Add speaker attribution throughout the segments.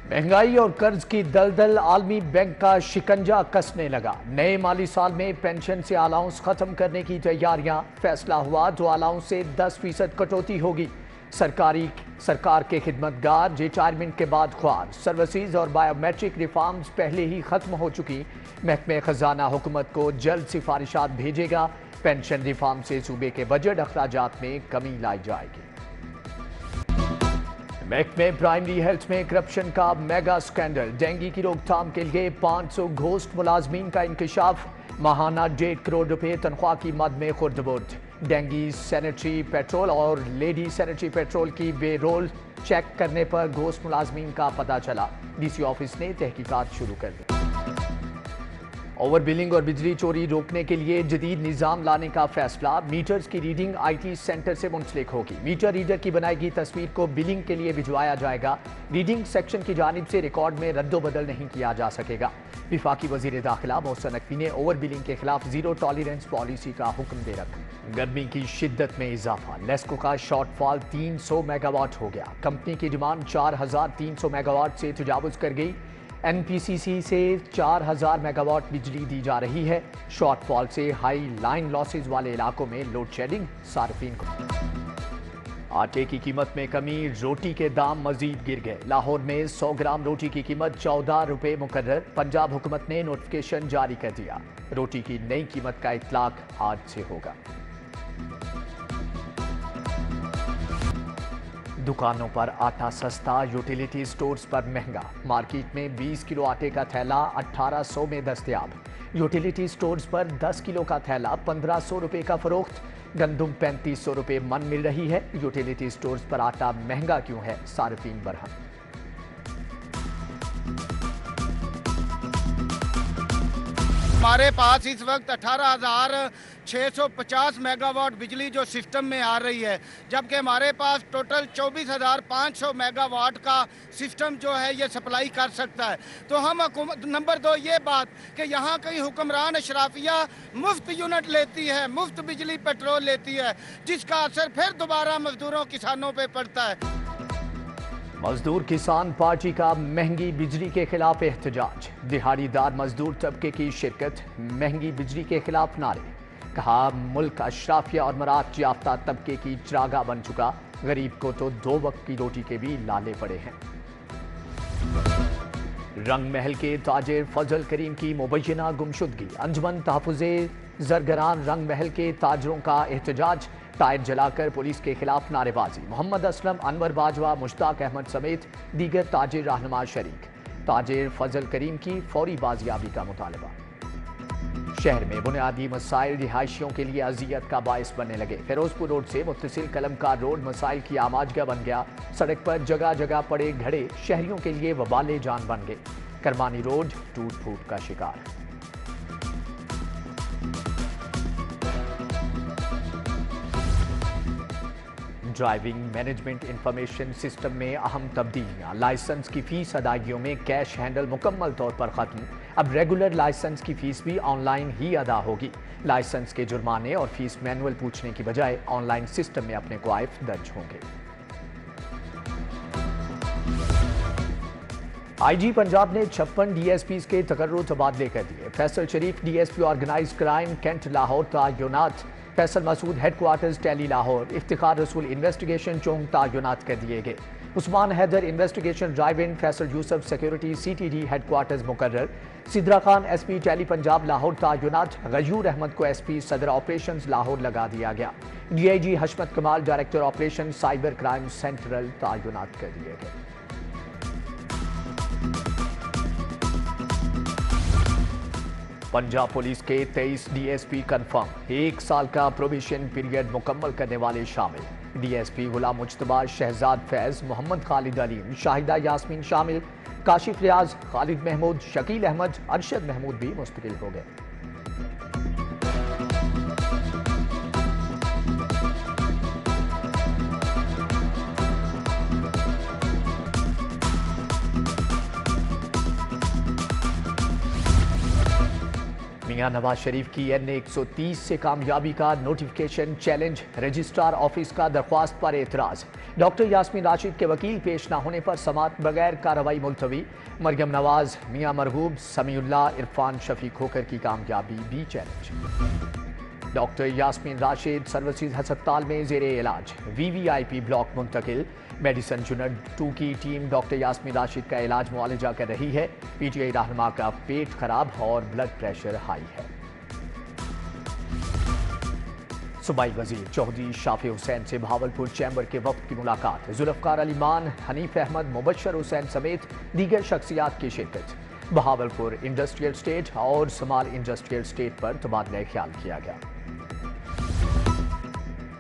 Speaker 1: महंगाई और कर्ज की दलदल आलमी बैंक का शिकंजा कसने लगा। नए माली साल में पेंशन से अलाउंस खत्म करने की तैयारियां। फैसला हुआ तो अलाउंस से 10% कटौती होगी। सरकार के खिदमतगार रिटायरमेंट के बाद ख्वार। सर्विसेज और बायोमेट्रिक रिफॉर्म्स पहले ही खत्म हो चुकी। महकमे खजाना हुकूमत को जल्द सिफारिशात भेजेगा। पेंशन रिफॉर्म से सूबे के बजट अखराजात में कमी लाई जाएगी। महकमे प्राइमरी हेल्थ में करप्शन का मेगा स्कैंडल। डेंगू की रोकथाम के लिए 500 घोस्ट मुलाजमीन का इंकशाफ। माहाना 1.5 करोड़ रुपए तनख्वाह की मद में खुर्द-बुर्द। डेंगू सैनिटरी पेट्रोल और लेडी सैनिटरी पेट्रोल की बेरोल चेक करने पर घोस्ट मुलाजमीन का पता चला। डीसी ऑफिस ने तहकीकात शुरू कर दी। ओवर बिलिंग और बिजली चोरी रोकने के लिए जदीद निज़ाम लाने का फैसला। मीटर्स की रीडिंग IT सेंटर से मुंसलिक होगी। मीटर रीडर की बनाई तस्वीर को बिलिंग के लिए भिजवाया जाएगा। रीडिंग सेक्शन की जानिब से रिकॉर्ड में रद्दोबदल नहीं किया जा सकेगा। विफाकी वजीर दाखिला मोहसिन नकवी ने ओवर बिलिंग के खिलाफ जीरो टॉलरेंस पॉलिसी का हुक्म दे रखा। गर्मी की शिद्दत में इजाफा। लेस्को का शॉर्टफॉल 300 मेगावाट हो गया। कंपनी की डिमांड 4300 मेगावाट से तजावुज कर गई। NPCC से 4000 मेगावाट बिजली दी जा रही है। शॉर्टफॉल से हाई लाइन लॉसेज वाले इलाकों में लोड शेडिंग। सार्फिन को आटे की कीमत में कमी। रोटी के दाम मजीद गिर गए। लाहौर में 100 ग्राम रोटी की कीमत 14 रुपए मुकर्रर। पंजाब हुकूमत ने नोटिफिकेशन जारी कर दिया। रोटी की नई कीमत का इतलाक आज से होगा। दुकानों पर आटा सस्ता, यूटिलिटी स्टोर्स पर महंगा। मार्केट में 20 किलो आटे का थैला 1800 में दस्तयाब। यूटिलिटी स्टोर्स पर 10 किलो का थैला 1500 रुपए का फरोख्त। गंदुम 3500 रुपए मन मिल रही है। यूटिलिटी स्टोर्स पर आटा महंगा क्यों है, सार्फिन बरहम।
Speaker 2: हमारे पास इस वक्त 18,650 मेगावाट बिजली जो सिस्टम में आ रही है, जबकि हमारे पास टोटल 24,500 मेगावाट का सिस्टम जो है ये सप्लाई कर सकता है। तो हम नंबर 2 ये बात कि यहाँ कई हुक्मरान अशराफिया मुफ्त यूनिट लेती है, मुफ्त बिजली पेट्रोल लेती है, जिसका असर फिर दोबारा मजदूरों किसानों पे पड़ता है।
Speaker 1: मजदूर किसान पार्टी का महंगी बिजली के खिलाफ एहतजाज। दिहाड़ीदार मजदूर तबके की शिरकत। महंगी बिजली के खिलाफ नारे। कहा मुल्क अशराफिया और मरात याफ्ता तबके की चिरागा बन चुका। गरीब को तो 2 वक्त की रोटी के भी लाले पड़े हैं। रंग महल के ताजिर फजल करीम की मुबैना गुमशुदगी। अंजुमन तहफ़्फ़ुज़े ज़रगरान रंग महल के ताजरों का एहतजाज। टायर जलाकर पुलिस के खिलाफ नारेबाजी। मोहम्मद असलम, अनवर बाजवा, मुश्ताक अहमद समेत दीगर ताजिर रहनुमा शरीक। ताजिर फजल करीम की फौरी बाजियाबी का मुतालबा। शहर में बुनियादी मसाइल रिहायशियों के लिए अजियत का बायस बनने लगे। फिरोजपुर रोड से मुत्तसिल कलमकार रोड मसाइल की आमाजगा बन गया। सड़क पर जगह जगह पड़े घड़े शहरियों के लिए वबाले जान बन गए। करमानी रोड टूट फूट का शिकार। ड्राइविंग मैनेजमेंट इंफॉर्मेशन सिस्टम में अहम तब्दीलियां। लाइसेंस की फीस अदायगियों में कैश हैंडल मुकम्मल तौर पर खत्म। अब रेगुलर लाइसेंस की फीस भी ऑनलाइन ही अदा होगी। लाइसेंस के जुर्माने और फीस मैनुअल पूछने की बजाय ऑनलाइन सिस्टम में अपने क्वाइफ दर्ज होंगे। IG पंजाब ने 56 DSPs के तकर्रुर तबादले कर दिए। Faisal Sharif DSP organise crime cantt Lahore तयनात। फैसल मसूद हेडक्वार्टर्स टेली लाहौर। इफ्तिखार रसूल इन्वेस्टिगेशन चौंग तयनात कर दिए गए। Usman Haider investigation drive in. Faisal Yousuf security CTD headquarters मुकर्रर। सिद्रा खान SP टेली पंजाब लाहौर तयनात। गयूर अहमद को SP सदर ऑपरेशंस लाहौर लगा दिया गया। DIG Hashmat Kamal director operation cyber crime central तयनात कर दिए गए। पंजाब पुलिस के 23 DSP कंफर्म। 1 साल का प्रोबेशन पीरियड मुकम्मल करने वाले शामिल। DSP गुलाम मुज्तबा, शहजाद फैज, मोहम्मद खालिद अलीम, शाहिदा यास्मीन शामिल। काशिफ रियाज, खालिद महमूद, शकील अहमद, अरशद महमूद भी मुस्तकिल हो गए। मियां नवाज शरीफ की NA-130 से कामयाबी का नोटिफिकेशन चैलेंज, रजिस्ट्रार ऑफिस का दरख्वास्त पर एतराज। डॉक्टर यास्मीन राशिद के वकील पेश न होने पर समाअत बगैर कार्रवाई मुलतवी। मरियम नवाज, मियां मरगूब, समीउल्लाह, इरफान शफी खोकर की कामयाबी भी challenge. Doctor Yasmin Rashid services अस्पताल में जेरे इलाज, VVIP ब्लॉक मुंतकिल। मेडिसन यूनिट 2 की टीम डॉक्टर यास्मीन राशिद का इलाज मुआलजा कर रही है। PTI रहनुमा का पेट खराब और ब्लड प्रेशर हाई है। सूबाई वजीर चौधरी शाफी हुसैन से भावलपुर चैम्बर के वफ्द की मुलाकात। जुल्फकार अली मान, हनीफ अहमद, मुबशर हुसैन समेत दीगर शख्सियात की शिरकत। बहावलपुर इंडस्ट्रियल स्टेट और समाल इंडस्ट्रियल स्टेट पर तबादला ख्याल किया गया।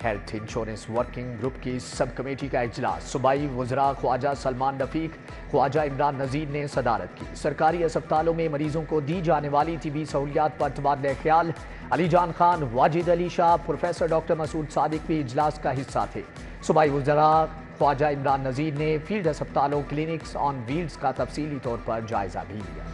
Speaker 1: हेल्थ इंश्योरेंस वर्किंग ग्रुप की सब कमेटी का इजलास। सूबाई वज़रा ख्वाजा सलमान रफीक, ख्वाजा इमरान नज़ीर ने सदारत की। सरकारी अस्पतालों में मरीजों को दी जाने वाली तिबी सहूलियात पर तबादला ख्याल। अली जान खान, वाजिद अली शाह, प्रोफेसर डॉक्टर मसूद सादिक भी इजलास का हिस्सा थे। सूबाई वज़रा ख्वाजा इमरान नज़ीर ने फील्ड अस्पतालों, क्लिनिक्स ऑन व्हील्स का तफसीली तौर पर जायजा भी लिया।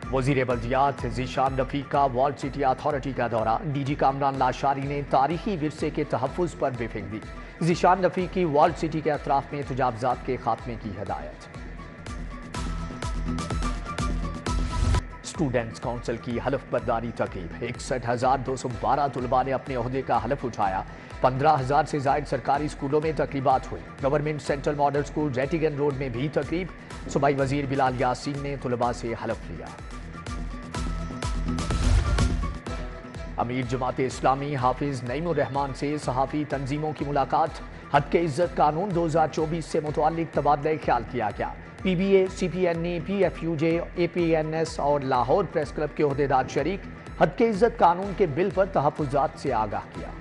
Speaker 1: वज़ीर बल्दियात ज़ीशान रफ़ीक का वॉल सिटी अथॉरिटी का दौरा। DG कामरान लाशारी ने तारीखी विरसे के तहफ़्फ़ुज़ पर ब्रीफिंग दी। ज़ीशान रफ़ीक की वॉल सिटी के अतराफ में तजावुज़ात के खात्मे की हिदायत। स्टूडेंट्स काउंसिल की हलफ बर्दारी तकरीब। 61,212 तलबा ने अपने ओहदे का हलफ उठाया। 15,000 से ज़ायद सरकारी स्कूलों में तकरीबात हुई। Government central model school Rattigan road में भी तकरीब। सूबाई वज़ीर बिलाल यासीन ने तलबा से हलफ लिया। अमीर जमात इस्लामी हाफिज नईमुर रहमान से सहाफ़ी तंजीमों की मुलाकात। हद के इज्जत कानून 2024 से मुतअल्लिक़ तबादला ख्याल किया गया। PBA, CPNE, PFUJ, APNS और लाहौर प्रेस क्लब के ओहदेदार शरीक। हद के इज्जत कानून के बिल पर तहफ़्फ़ुज़ात से आगाह किया।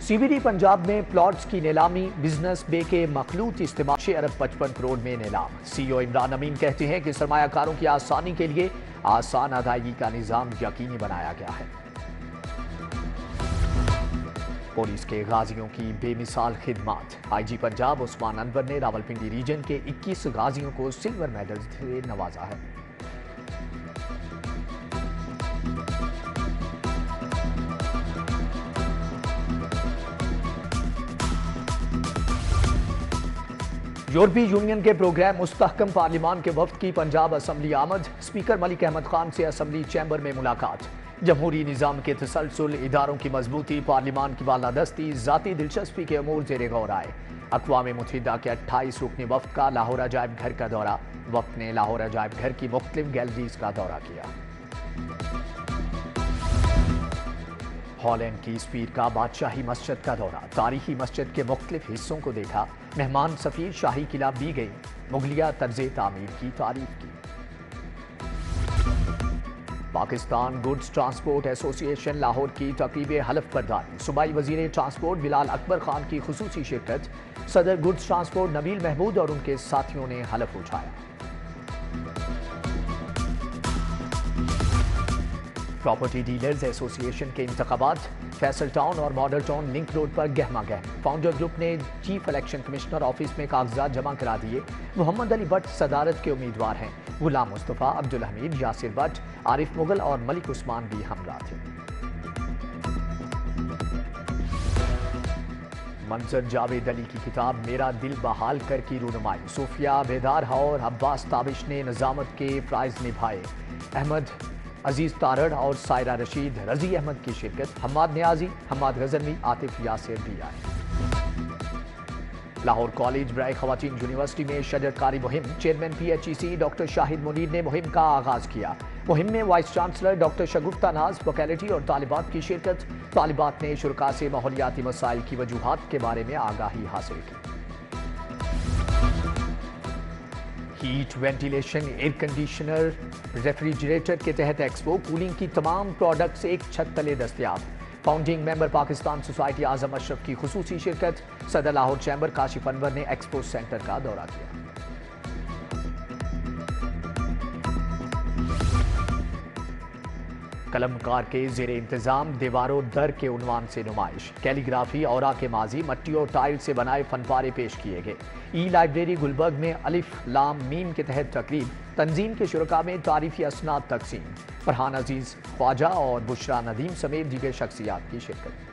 Speaker 1: CBD पंजाब में प्लॉट्स की नीलामी। बिजनेस बे के मखलूत इस्तेमाल 6 अरब 55 करोड़ में नीलाम। CEO इमरान अमीन कहते हैं कि सरमायाकारों की आसानी के लिए आसान अदायगी का निज़ाम यकीनी बनाया गया है। पुलिस के गाजियों की बेमिसाल खिदमत। IG पंजाब उस्मान अनवर ने रावलपिंडी रीजन के 21 गाजियों को सिल्वर मेडल से नवाजा है। यूरोपीय यूनियन के प्रोग्राम मुस्तहकम पार्लिमान के वफ्द की पंजाब असम्बली आमद। स्पीकर मलिक अहमद खान से असम्बली चैम्बर में मुलाकात। जमहूरी निज़ाम के तसलसल, इदारों की मजबूती, पार्लिमान की बालादस्ती, ज़ाती दिलचस्पी के अमूर ज़ेरे गौर आए। अक़वाम मुत्तहिदा के 28 रुकनी वफ्द का लाहौर अजायब घर का दौरा। वफ्द ने लाहौर अजायब घर की मुख्तलिफ गैलरीज का दौरा किया। हॉलैंड की स्पीर का बादशाही मस्जिद का दौरा। तारीखी मस्जिद के मुख्तलिफ हिस्सों को देखा। मेहमान सफीर शाही किला भी गई। मुगलिया तर्ज़े तामीर की तारीफ की। Pakistan goods transport association Lahore की तकरीब हलफ बर्दारी। सूबाई वज़ीर ट्रांसपोर्ट बिलाल अकबर खान की खुसूसी शिरकत। सदर गुड्स ट्रांसपोर्ट नबील महमूद और उनके साथियों ने हलफ उठाया। प्रॉपर्टी डीलर्स एसोसिएशन के इंतखाबात। फैसल टाउन और मॉडल टाउन लिंक रोड पर गहमा गहम। फाउंडर ग्रुप ने चीफ इलेक्शन कमिश्नर ऑफिस में कागजात जमा करा दिए। मोहम्मद अली भट्ट सदारत के उम्मीदवार हैं। गुलाम मुस्तफ़ा, अब्दुल हमीद, यासिर भट्ट, आरिफ मुगल और मलिक उस्मान भी हमरा थे। मंजर जावेद अली की किताब मेरा दिल बहाल कर की रूनुमाई। सूफिया बेदार और अब्बास ताबिश ने निजामत के फ़राइज़ निभाए। अहमद अजीज तारड़ और सायरा रशीद, रजी अहमद की शिरकत। हम्माद नियाजी, हम्माद गजनवी, आतिफ यासिर भी आए। लाहौर कॉलेज बराए खवातीन यूनिवर्सिटी में शजरकारी मुहिम। Chairman PHEC doctor Shahid Munir ने मुहिम का आगाज किया। मुहिम में वाइस चांसलर डॉक्टर शगुफ्ता नाज, वकालती और तालिबात की शिरकत। तालिबात ने शुरका से माहौलियाती मसाइल की वजूहात के बारे में आगाही हासिल की। Heat, ventilation, air conditioner, refrigerator के तहत एक्सपो। कूलिंग की तमाम प्रोडक्ट्स एक छत तले दस्तयाब। फाउंडिंग मेंबर पाकिस्तान सोसाइटी आजम अशरफ की खुसूसी शिरकत। सदर लाहौर चैम्बर काशिफ अनवर ने एक्सपो सेंटर का दौरा किया। قلم کار کے زیر انتظام دیواروں در کے عنوان سے نمائش، کیلیگرافی اورا کے ماضی مٹی اور ٹائل سے بنائے فن پارے پیش کیے گئے۔ ای لائبریری گلبرگ میں الف لام میم کے تحت تقریب، تنظیم کے شرکاء میں تعریفی اسناد تقسیم، فرحان عزیز خواجہ اور بشرا ندیم سمیت دیگر شخصیات کی شرکت۔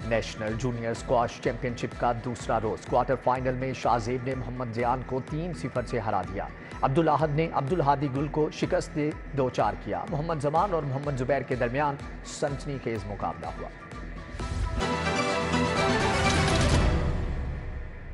Speaker 1: نیشنل جونیئر اسکواش چیمپئن شپ کا دوسرا روز، کوارٹر فائنل میں شاہزیب نے محمد زیان کو 3-0 سے ہرا دیا۔ عبدالاحد نے عبدالہادی گل کو شکست دے 2-4 کیا۔ محمد زمان اور محمد زبیر کے درمیان سنسنی خیز مقابلہ ہوا۔